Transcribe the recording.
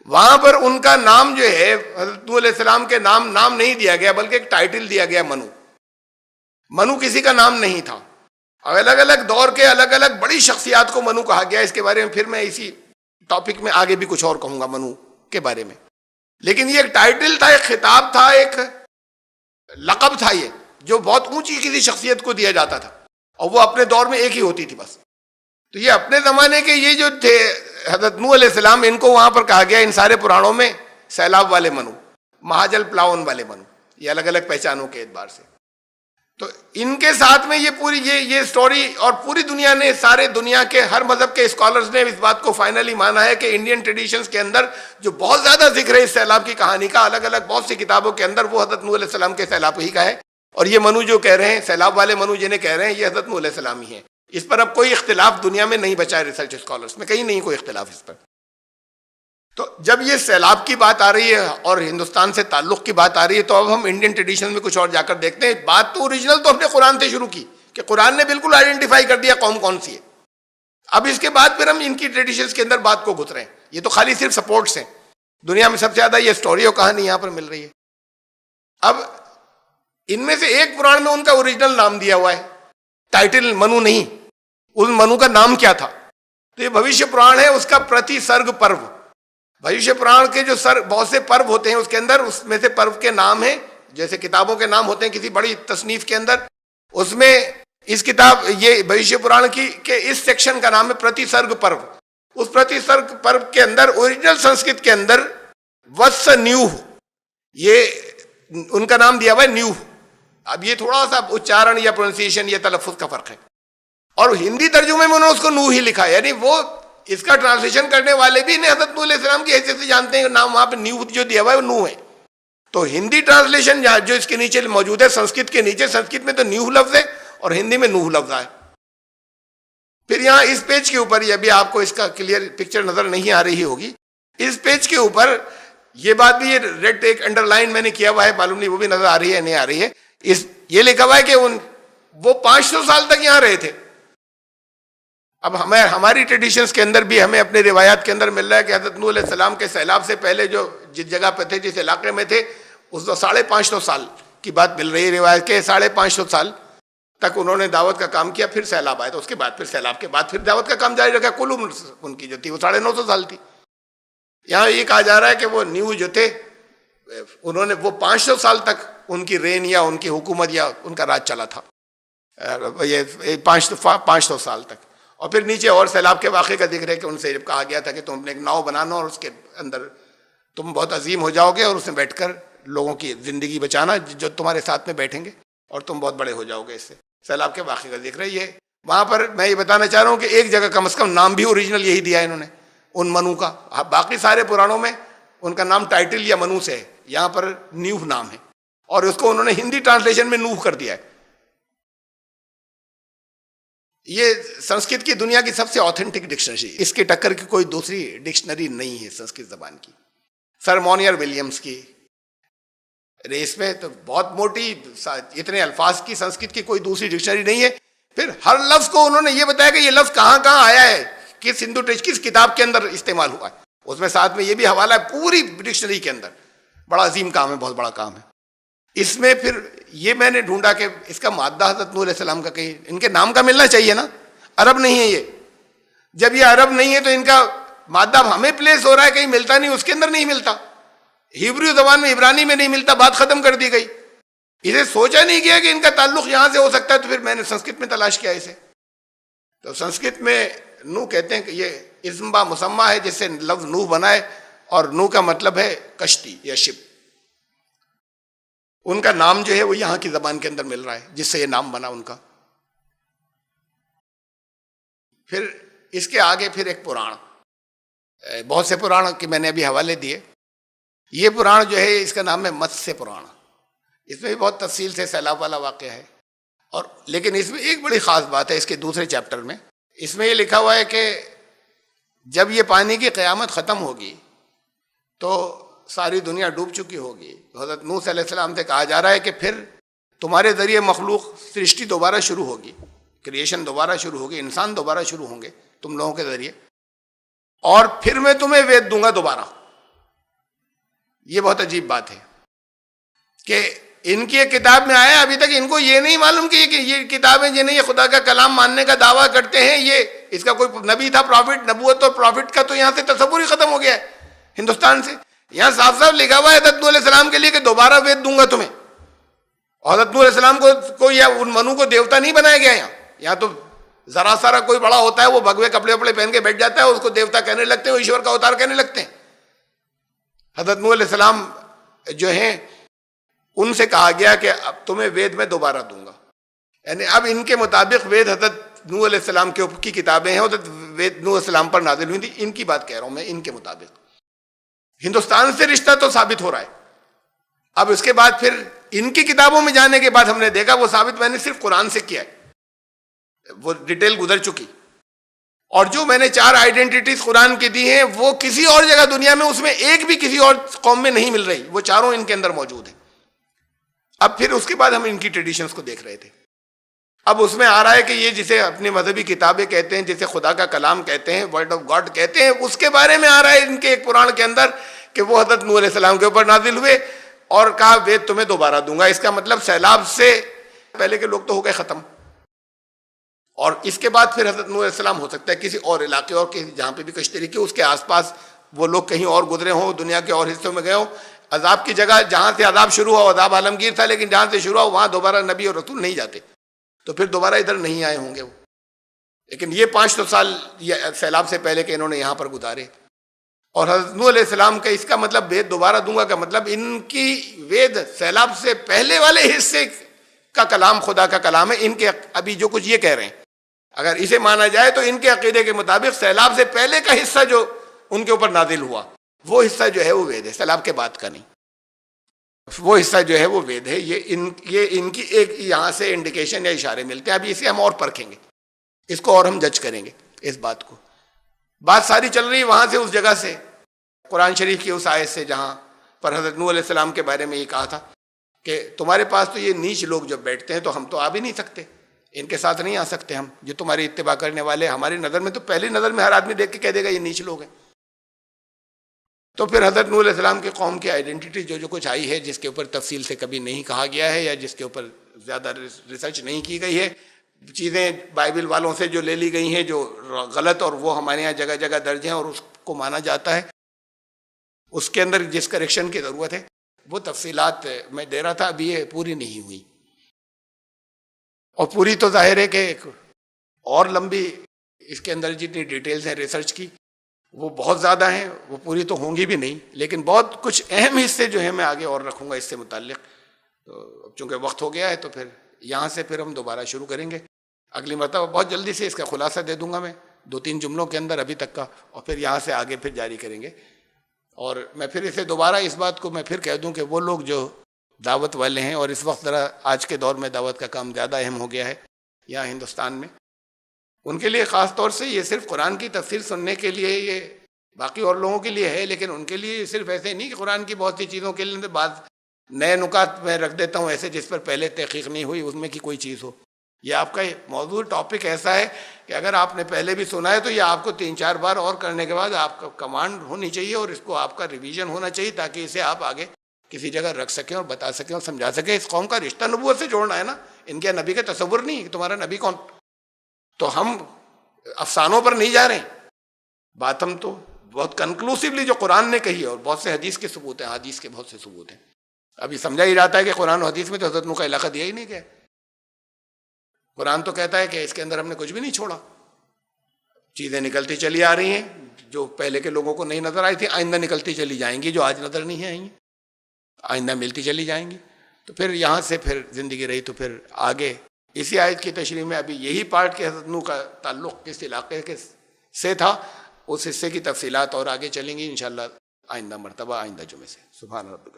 وہاں پر ان کا نام جو ہے حضرت نوح علیہ السلام کے نام نہیں دیا گیا، بلکہ ایک ٹائٹل دیا گیا منو. منو کسی کا نام نہیں تھا. اور الگ الگ دور کے الگ الگ بڑی شخصیات کو منو کہا گیا. اس کے بارے میں پھر میں اسی ٹاپک میں آگے بھی کچھ اور کہوں گا منو کے بارے میں. لیکن یہ ایک ٹائٹل تھا، ایک خطاب تھا، ایک لقب تھا یہ، جو بہت اونچی کسی شخصیت کو دیا جاتا تھا، اور وہ اپنے دور میں ایک ہی ہوتی تھی بس. تو یہ اپنے زمانے کے یہ جو تھے حضرت نوح علیہ السلام، ان کو وہاں پر کہا گیا ان سارے پرانوں میں سیلاب والے منو، مہاجل پلاون والے منو، یہ الگ الگ پہچانوں کے اعتبار سے. تو ان کے ساتھ میں یہ پوری یہ سٹوری، اور پوری دنیا نے، سارے دنیا کے ہر مذہب کے اسکالرز نے اس بات کو فائنلی مانا ہے کہ انڈین ٹریڈیشنز کے اندر جو بہت زیادہ ذکر ہے اس سیلاب کی کہانی کا، الگ الگ بہت سی کتابوں کے اندر، وہ حضرت نوح علیہ السلام کے سیلاب ہی کا ہے. اور یہ منو جو کہہ رہے ہیں، سیلاب والے منو جنہیں کہہ رہے ہیں، یہ حضرت نوح علیہ السلام ہی ہیں. اس پر اب کوئی اختلاف دنیا میں نہیں بچا ہے، ریسرچ اسکالرز میں کہیں نہیں کوئی اختلاف اس پر. تو جب یہ سیلاب کی بات آ رہی ہے اور ہندوستان سے تعلق کی بات آ رہی ہے، تو اب ہم انڈین ٹریڈیشن میں کچھ اور جا کر دیکھتے ہیں. بات تو اوریجنل تو ہم نے قرآن سے شروع کی کہ قرآن نے بالکل آئیڈینٹیفائی کر دیا قوم کون سی ہے. اب اس کے بعد پھر ہم ان کی ٹریڈیشنز کے اندر بات کو گھس رہے ہیں. یہ تو خالی صرف سپورٹس ہیں. دنیا میں سب سے زیادہ یہ سٹوری اور کہانی یہاں پر مل رہی ہے. اب ان میں سے ایک قرآن میں ان کا اوریجنل نام دیا ہوا ہے، ٹائٹل منو نہیں. اس منو کا نام کیا تھا؟ تو یہ بھوشیہ پران ہے، اس کا پرتی سرگ پرو. بھوشیہ پران کے جو بہت سے پرو ہوتے ہیں، اس کے اندر اس میں سے پرو کے نام ہیں، جیسے کتابوں کے نام ہوتے ہیں کسی بڑی تصنیف کے اندر. اس میں اس کتاب یہ بھوشیہ پران کی کہ اس سیکشن کا نام ہے پرتی سرگ پرو. اس پرتی سرگ پرو کے اندر اوریجنل سنسکرت کے اندر وتس نیو، یہ ان کا نام دیا ہوا ہے نیو. اب یہ تھوڑا سا اچارن یا پروننسیشن یا تلفظ کا فرق ہے. اور ہندی ترجمے میں انہوں نے اس کو نو ہی لکھا ہے، یعنی وہ اس کا ٹرانسلیشن کرنے والے بھی حضرت نوح علیہ السلام کی حیثیت سے جانتے ہیں. نام وہاں پہ نیو جو دیا ہوا ہے وہ نو ہے. تو ہندی ٹرانسلیشن جو اس کے نیچے موجود ہے، سنسکرت کے نیچے، سنسکرت میں تو نیو لفظ ہے اور ہندی میں نوح لفظ ہے. پھر یہاں اس پیج کے اوپر، یہ بھی آپ کو اس کا کلیئر پکچر نظر نہیں آ رہی ہوگی، اس پیج کے اوپر یہ بات بھی، یہ ریڈ ایک انڈر لائن میں نے کیا ہوا ہے، معلوم نہیں وہ بھی نظر آ رہی ہے نہیں آ رہی ہے. یہ لکھا ہوا ہے کہ وہ 500 سال تک یہاں رہے تھے. اب ہماری ٹریڈیشنز کے اندر بھی ہمیں اپنے روایات کے اندر مل رہا ہے کہ حضرت نوح علیہ السلام کے سیلاب سے پہلے جو جس جگہ پہ تھے، جس علاقے میں تھے، اس کو 550 سال کی بات مل رہی ہے روایت کے. 550 سال تک انہوں نے دعوت کا کام کیا. پھر سیلاب آیا، تو اس کے بعد پھر سیلاب کے بعد پھر دعوت کا کام جاری رکھا. کل عمر ان کی جو تھی وہ 950 سال تھی. یہاں یہ کہا جا رہا ہے کہ وہ نیو جو تھے، انہوں نے وہ 500 سال تک ان کی رین یا ان کی حکومت یا ان کا راج چلا تھا، یہ 500 سال تک. اور پھر نیچے اور سیلاب کے واقعے کا ذکر ہے کہ ان سے جب کہا گیا تھا کہ تم نے ایک ناؤ بنانا اور اس کے اندر تم بہت عظیم ہو جاؤ گے، اور اس میں بیٹھ کر لوگوں کی زندگی بچانا جو تمہارے ساتھ میں بیٹھیں گے، اور تم بہت بڑے ہو جاؤ گے. اس سے سیلاب کے واقعے کا ذکر ہے. یہ وہاں پر میں یہ بتانا چاہ رہا ہوں کہ ایک جگہ کم از کم نام بھی اوریجنل یہی دیا ہے انہوں نے ان منو کا. باقی سارے پرانوں میں ان کا نام ٹائٹل یا منو سے ہے، یہاں پر نیوح نام ہے، اور اس کو انہوں نے ہندی ٹرانسلیشن میں نوح کر دیا ہے. یہ سنسکرت کی دنیا کی سب سے آتھینٹک ڈکشنری، اس کے ٹکر کی کوئی دوسری ڈکشنری نہیں ہے سنسکرت زبان کی. سر مونیئر ولیمز کی ریس میں تو بہت موٹی، اتنے الفاظ کی سنسکرت کی کوئی دوسری ڈکشنری نہیں ہے. پھر ہر لفظ کو انہوں نے یہ بتایا کہ یہ لفظ کہاں کہاں آیا ہے، کس ہندو کس کتاب کے اندر استعمال ہوا ہے. اس میں ساتھ میں یہ بھی حوالہ ہے پوری ڈکشنری کے اندر. بڑا عظیم کام ہے، بہت بڑا کام ہے. اس میں پھر یہ میں نے ڈھونڈا کہ اس کا مادہ حضرت نوح علیہ السلام کا کہیں ان کے نام کا ملنا چاہیے نا. عرب نہیں ہے یہ. جب یہ عرب نہیں ہے تو ان کا مادہ ہمیں پلیس ہو رہا ہے، کہیں ملتا نہیں، اس کے اندر نہیں ملتا. ہیبریو زبان میں، عبرانی میں نہیں ملتا، بات ختم کر دی گئی. اسے سوچا نہیں گیا کہ ان کا تعلق یہاں سے ہو سکتا ہے. تو پھر میں نے سنسکرت میں تلاش کیا اسے. تو سنسکرت میں نوح کہتے ہیں کہ یہ اسم با مسمہ ہے، جس سے لفظ نوح بنا ہے، اور نوح کا مطلب ہے کشتی یا شپ. ان کا نام جو ہے وہ یہاں کی زبان کے اندر مل رہا ہے، جس سے یہ نام بنا ان کا. پھر اس کے آگے پھر ایک پران، بہت سے پران کے میں نے ابھی حوالے دیے. یہ پران جو ہے اس کا نام ہے متسیہ پران. اس میں بھی بہت تفصیل سے سیلاب والا واقعہ ہے. اور لیکن اس میں ایک بڑی خاص بات ہے اس کے دوسرے چیپٹر میں. اس میں یہ لکھا ہوا ہے کہ جب یہ پانی کی قیامت ختم ہوگی تو ساری دنیا ڈوب چکی ہوگی. حضرت نوح علیہ السلام سے کہا جا رہا ہے کہ پھر تمہارے ذریعے مخلوق سرشٹی دوبارہ شروع ہوگی، کریشن دوبارہ شروع ہوگی، انسان دوبارہ شروع ہوں گے تم لوگوں کے ذریعے، اور پھر میں تمہیں وید دوں گا دوبارہ. یہ بہت عجیب بات ہے کہ ان کی ایک کتاب میں آیا، ابھی تک ان کو یہ نہیں معلوم کہ یہ کتابیں جنہیں یہ خدا کا کلام ماننے کا دعویٰ کرتے ہیں، یہ اس کا کوئی نبی تھا، پروفٹ، نبوت اور پروفٹ کا تو یہاں سے تصور ہی ختم ہو گیا ہے ہندوستان سے۔ یہاں صاف صاف لکھا ہوا ہے حضرت نوح علیہ السلام کے لیے کہ دوبارہ وید دوں گا تمہیں، اور حضرت نوح علیہ السلام کو یا ان منو کو دیوتا نہیں بنایا گیا یہاں تو ذرا سارا کوئی بڑا ہوتا ہے وہ بھگوے کپڑے وپڑے پہن کے بیٹھ جاتا ہے، اس کو دیوتا کہنے لگتے ہیں، وہ ایشور کا اوتار کہنے لگتے ہیں۔ حضرت نوح علیہ السلام جو ہیں ان سے کہا گیا کہ اب تمہیں وید میں دوبارہ دوں گا، یعنی اب ان کے مطابق وید حضرت نوح علیہ السلام کی کتابیں ہیں، حضرت وید نوح علیہ السلام پر نازل ہوئی تھی، ان کی بات کہہ رہا ہوں میں، ان کے مطابق ہندوستان سے رشتہ تو ثابت ہو رہا ہے۔ اب اس کے بعد پھر ان کی کتابوں میں جانے کے بعد ہم نے دیکھا وہ ثابت میں نے صرف قرآن سے کیا ہے، وہ ڈیٹیل گزر چکی، اور جو میں نے 4 آئیڈینٹیٹیز قرآن کی دی ہیں وہ کسی اور جگہ دنیا میں اس میں ایک بھی کسی اور قوم میں نہیں مل رہی، وہ چاروں ان کے اندر موجود ہیں۔ اب پھر اس کے بعد ہم ان کی ٹریڈیشنز کو دیکھ رہے تھے، اب اس میں آ رہا ہے کہ یہ جسے اپنی مذہبی کتابیں کہتے ہیں، جسے خدا کا کلام کہتے ہیں، ورڈ آف گاڈ کہتے ہیں، اس کے بارے میں آ رہا ہے ان کے ایک قرآن کے اندر کہ وہ حضرت نوح علیہ السلام کے اوپر نازل ہوئے اور کہا وید تمہیں دوبارہ دوں گا۔ اس کا مطلب سیلاب سے پہلے کے لوگ تو ہو گئے ختم، اور اس کے بعد پھر حضرت نوح علیہ السلام ہو سکتا ہے کسی اور علاقے اور جہاں پہ بھی کشتی کی اس کے آس پاس وہ لوگ کہیں اور گزرے ہوں، دنیا کے اور حصوں میں گئے ہوں، عذاب کی جگہ جہاں سے عذاب شروع ہوا عذاب عالمگیر تھا، لیکن جہاں سے شروع ہوا وہاں دوبارہ نبی اور رسول نہیں جاتے، تو پھر دوبارہ ادھر نہیں آئے ہوں گے وہ۔ لیکن یہ 500 سال سیلاب سے پہلے کے انہوں نے یہاں پر گزارے، اور حضرت نوح علیہ السلام کا اس کا مطلب وید دوبارہ دوں گا کا مطلب ان کی وید سیلاب سے پہلے والے حصے کا کلام خدا کا کلام ہے، ان کے ابھی جو کچھ یہ کہہ رہے ہیں اگر اسے مانا جائے تو ان کے عقیدے کے مطابق سیلاب سے پہلے کا حصہ جو ان کے اوپر نازل ہوا وہ حصہ جو ہے وہ وید ہے، سیلاب کے بعد کا نہیں، وہ حصہ جو ہے وہ وید ہے۔ یہ ان کی ایک یہاں سے انڈیکیشن یا اشارے ملتے ہیں، ابھی اسے ہم اور پرکھیں گے، اس کو اور ہم جج کریں گے، اس بات کو۔ بات ساری چل رہی وہاں سے، اس جگہ سے، قرآن شریف کی اس آیت سے جہاں پر حضرت نوح علیہ السلام کے بارے میں یہ کہا تھا کہ تمہارے پاس تو یہ نیچ لوگ جب بیٹھتے ہیں تو ہم تو آ بھی نہیں سکتے، ان کے ساتھ نہیں آ سکتے ہم، جو تمہاری اتباع کرنے والے ہماری نظر میں تو پہلی نظر میں ہر آدمی دیکھ کے کہہ دے گا یہ نیچ لوگ ہیں۔ تو پھر حضرت نوح علیہ السلام کی قوم کی آئیڈینٹی جو کچھ آئی ہے، جس کے اوپر تفصیل سے کبھی نہیں کہا گیا ہے یا جس کے اوپر زیادہ ریسرچ نہیں کی گئی ہے، چیزیں بائبل والوں سے جو لے لی گئی ہیں جو غلط اور وہ ہمارے یہاں جگہ جگہ درج ہیں اور اس کو مانا جاتا ہے، اس کے اندر جس کریکشن کی ضرورت ہے وہ تفصیلات میں دے رہا تھا، ابھی یہ پوری نہیں ہوئی، اور پوری تو ظاہر ہے کہ ایک اور لمبی اس کے اندر جتنی ڈیٹیلز ہیں ریسرچ کی وہ بہت زیادہ ہیں، وہ پوری تو ہوں گی بھی نہیں، لیکن بہت کچھ اہم حصے جو ہیں میں آگے اور رکھوں گا اس سے متعلق۔ تو چونکہ وقت ہو گیا ہے تو پھر یہاں سے پھر ہم دوبارہ شروع کریں گے اگلی مرتبہ، بہت جلدی سے اس کا خلاصہ دے دوں گا میں 2-3 جملوں کے اندر ابھی تک کا، اور پھر یہاں سے آگے پھر جاری کریں گے۔ اور میں پھر اسے دوبارہ اس بات کو میں پھر کہہ دوں کہ وہ لوگ جو دعوت والے ہیں، اور اس وقت ذرا آج کے دور میں دعوت کا کام زیادہ اہم ہو گیا ہے یہاں ہندوستان میں، ان کے لیے خاص طور سے یہ صرف قرآن کی تفسیر سننے کے لیے، یہ باقی اور لوگوں کے لیے ہے، لیکن ان کے لیے صرف ایسے نہیں کہ قرآن کی بہت سی چیزوں کے لیے بعض نئے نکات میں رکھ دیتا ہوں ایسے جس پر پہلے تحقیق نہیں ہوئی اس میں کی کوئی چیز ہو۔ یہ آپ کا موضوع ٹاپک ایسا ہے کہ اگر آپ نے پہلے بھی سنا ہے تو یہ آپ کو 3-4 بار اور کرنے کے بعد آپ کا کمانڈ ہونی چاہیے اور اس کو آپ کا ریویژن ہونا چاہیے تاکہ اسے آپ آگے کسی جگہ رکھ سکیں اور بتا سکیں اور سمجھا سکیں۔ اس قوم کا رشتہ نبوت سے جوڑنا ہے نا، ان کے نبی کا تصور نہیں کہ تمہارا نبی کون، تو ہم افسانوں پر نہیں جا رہے ہیں، بات ہم تو بہت کنکلوسیولی جو قرآن نے کہی ہے، اور بہت سے حدیث کے ثبوت ہیں، حدیث کے بہت سے ثبوت ہیں۔ ابھی سمجھا ہی جاتا ہے کہ قرآن و حدیث میں تو حضرت نوح کا علاقہ دیا ہی نہیں گیا، قرآن تو کہتا ہے کہ اس کے اندر ہم نے کچھ بھی نہیں چھوڑا، چیزیں نکلتی چلی آ رہی ہیں جو پہلے کے لوگوں کو نہیں نظر آئی تھی، آئندہ نکلتی چلی جائیں گی جو آج نظر نہیں آئیں گی، آئندہ ملتی چلی جائیں گی۔ تو پھر یہاں سے پھر زندگی رہی تو پھر آگے اسی آیت کی تشریح میں ابھی یہی پارٹ کہ حضرت نوح کا تعلق کس علاقے کے سے تھا، اس حصے کی تفصیلات اور آگے چلیں گی انشاءاللہ آئندہ مرتبہ، آئندہ جمعے سے۔ سبحان ربک۔